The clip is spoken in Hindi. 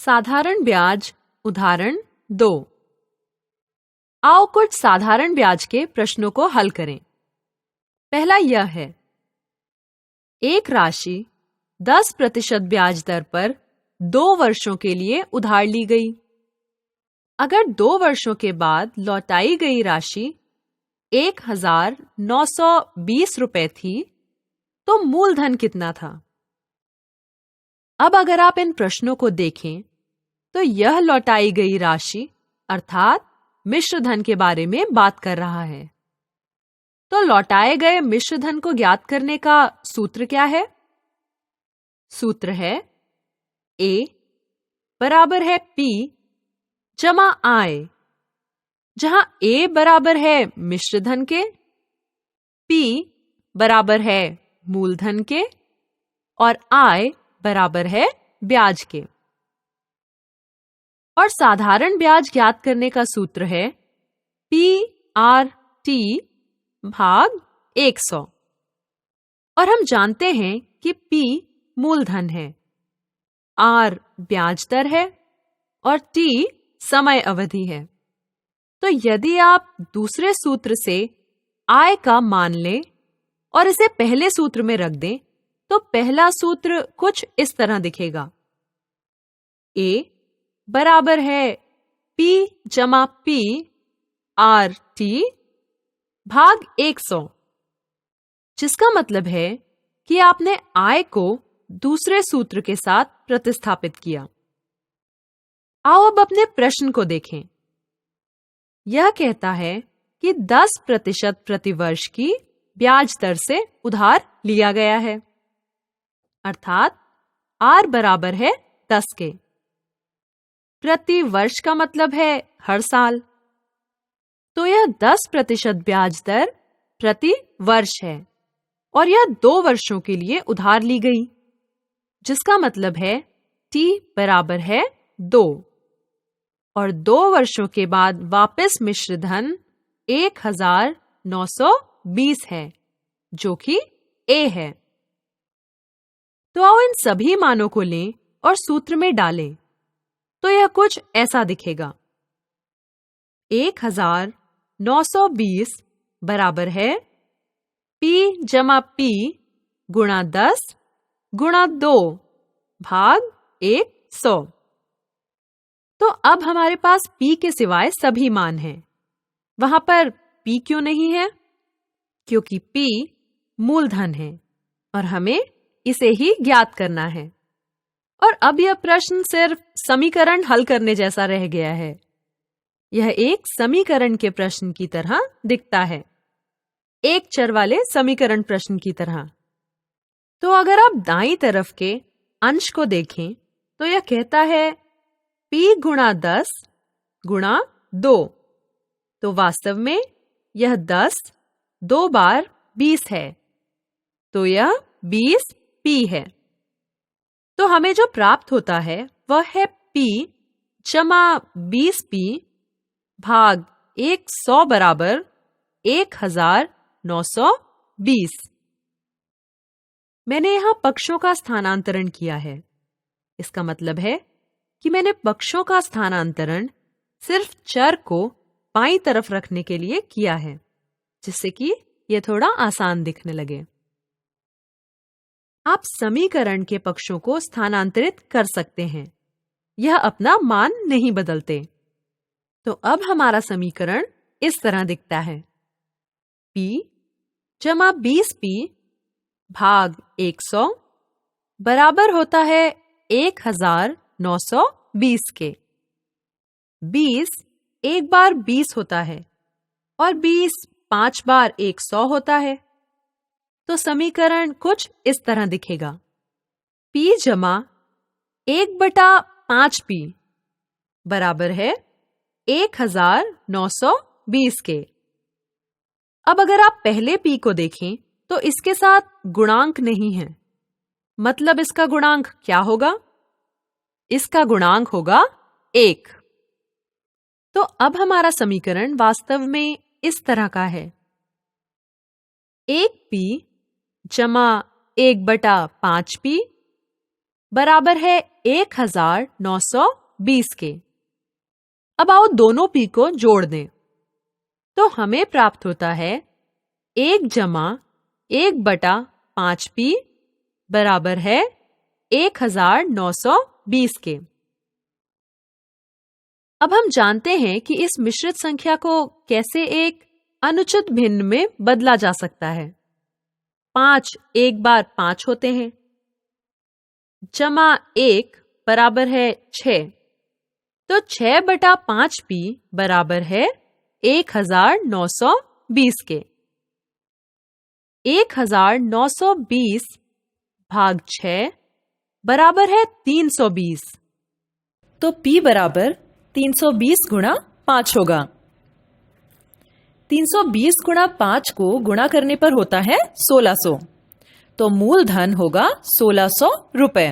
साधारण ब्याज उदाहरण 2। आओ कुछ साधारण ब्याज के प्रश्नों को हल करें। पहला यह है, एक राशि 10% ब्याज दर पर 2 वर्षों के लिए उधार ली गई। अगर 2 वर्षों के बाद लौटाई गई राशि 1920 रुपए थी, तो मूलधन कितना था? अब अगर आप इन प्रश्नों को देखें, तो यह लौटाई गई राशि अर्थात मिश्र धन के बारे में बात कर रहा है। तो लौटाए गए मिश्र धन को ज्ञात करने का सूत्र क्या है? सूत्र है A बराबर है P जमा I, जहां A बराबर है मिश्र धन के, P बराबर है मूलधन के और I बराबर है ब्याज के। और साधारण ब्याज ज्ञात करने का सूत्र है PRT भाग 100। और हम जानते हैं कि P मूलधन है, R ब्याज दर है और T समय अवधि है। तो यदि आप दूसरे सूत्र से I का मान लें और इसे पहले सूत्र में रख दें, तो पहला सूत्र कुछ इस तरह दिखेगा। A बराबर है P जमा P RT भाग 100, जिसका मतलब है कि आपने I को दूसरे सूत्र के साथ प्रतिस्थापित किया। आओ अब अपने प्रश्न को देखें। यह कहता है कि 10% प्रतिवर्ष की ब्याज दर से उधार लिया गया है, अर्थात R बराबर है 10 के। प्रति वर्ष का मतलब है हर साल, तो यह 10% ब्याज दर प्रति वर्ष है और यह 2 वर्षों के लिए उधार ली गई, जिसका मतलब है T बराबर है 2 और 2 वर्षों के बाद वापस मिश्र धन 1920 है, जो कि A है। तो आओ इन सभी मानों को लें और सूत्र में डालें, तो यह कुछ ऐसा दिखेगा। 1920 बराबर है P जमा P गुणा 10 गुणा 2 भाग 100। तो अब हमारे पास P के सिवाय सभी मान हैं। वहां पर P क्यों नहीं है? क्योंकि P मूलधन है और हमें इसे ही ज्ञात करना है। और अब यह प्रश्न सिर्फ समीकरण हल करने जैसा रह गया है। यह एक समीकरण के प्रश्न की तरह दिखता है, एक चर वाले समीकरण प्रश्न की तरह। तो अगर आप दाईं तरफ के अंश को देखें, तो यह कहता है P गुणा 10 गुणा 2। तो वास्तव में यह 10 2 बार 20 है, तो यह 20P है। तो हमें जो प्राप्त होता है वह है P जमा 20P भाग 100 बराबर 1920। मैंने यहाँ पक्षों का स्थानांतरण किया है। इसका मतलब है कि मैंने पक्षों का स्थानांतरण सिर्फ चर को बाईं तरफ रखने के लिए किया है, जिससे कि यह थोड़ा आसान दिखने लगे। आप समीकरण के पक्षों को स्थानांतरित कर सकते हैं, यह अपना मान नहीं बदलते। तो अब हमारा समीकरण इस तरह दिखता है। P जमा 20P भाग 100 बराबर होता है 1920 के। 20 एक बार 20 होता है और 20 5 बार 100 होता है। तो समीकरण कुछ इस तरह दिखेगा। P जमा 1/5P बराबर है 1920 के। अब अगर आप पहले P को देखें, तो इसके साथ गुणांक नहीं है। मतलब इसका गुणांक क्या होगा? इसका गुणांक होगा 1। तो अब हमारा समीकरण वास्तव में इस तरह का है। 1P जमा 1/5P बराबर है 1920 के। अब आओ दोनों p को जोड़ दें, तो हमें प्राप्त होता है 1 जमा 1/5p बराबर है 1920 के। अब हम जानते हैं कि इस मिश्रित संख्या को कैसे एक अनुचित भिन्न में बदला जा सकता है। 5 एक बार 5 होते हैं, जमा 1 बराबर है 6, तो 6/5p बराबर है 1920 के। 1920 भाग 6 बराबर है 320, तो p बराबर 320 गुणा 5 होगा। 320 गुणा 5 को गुणा करने पर होता है 1600, तो मूलधन होगा 1600 रुपए।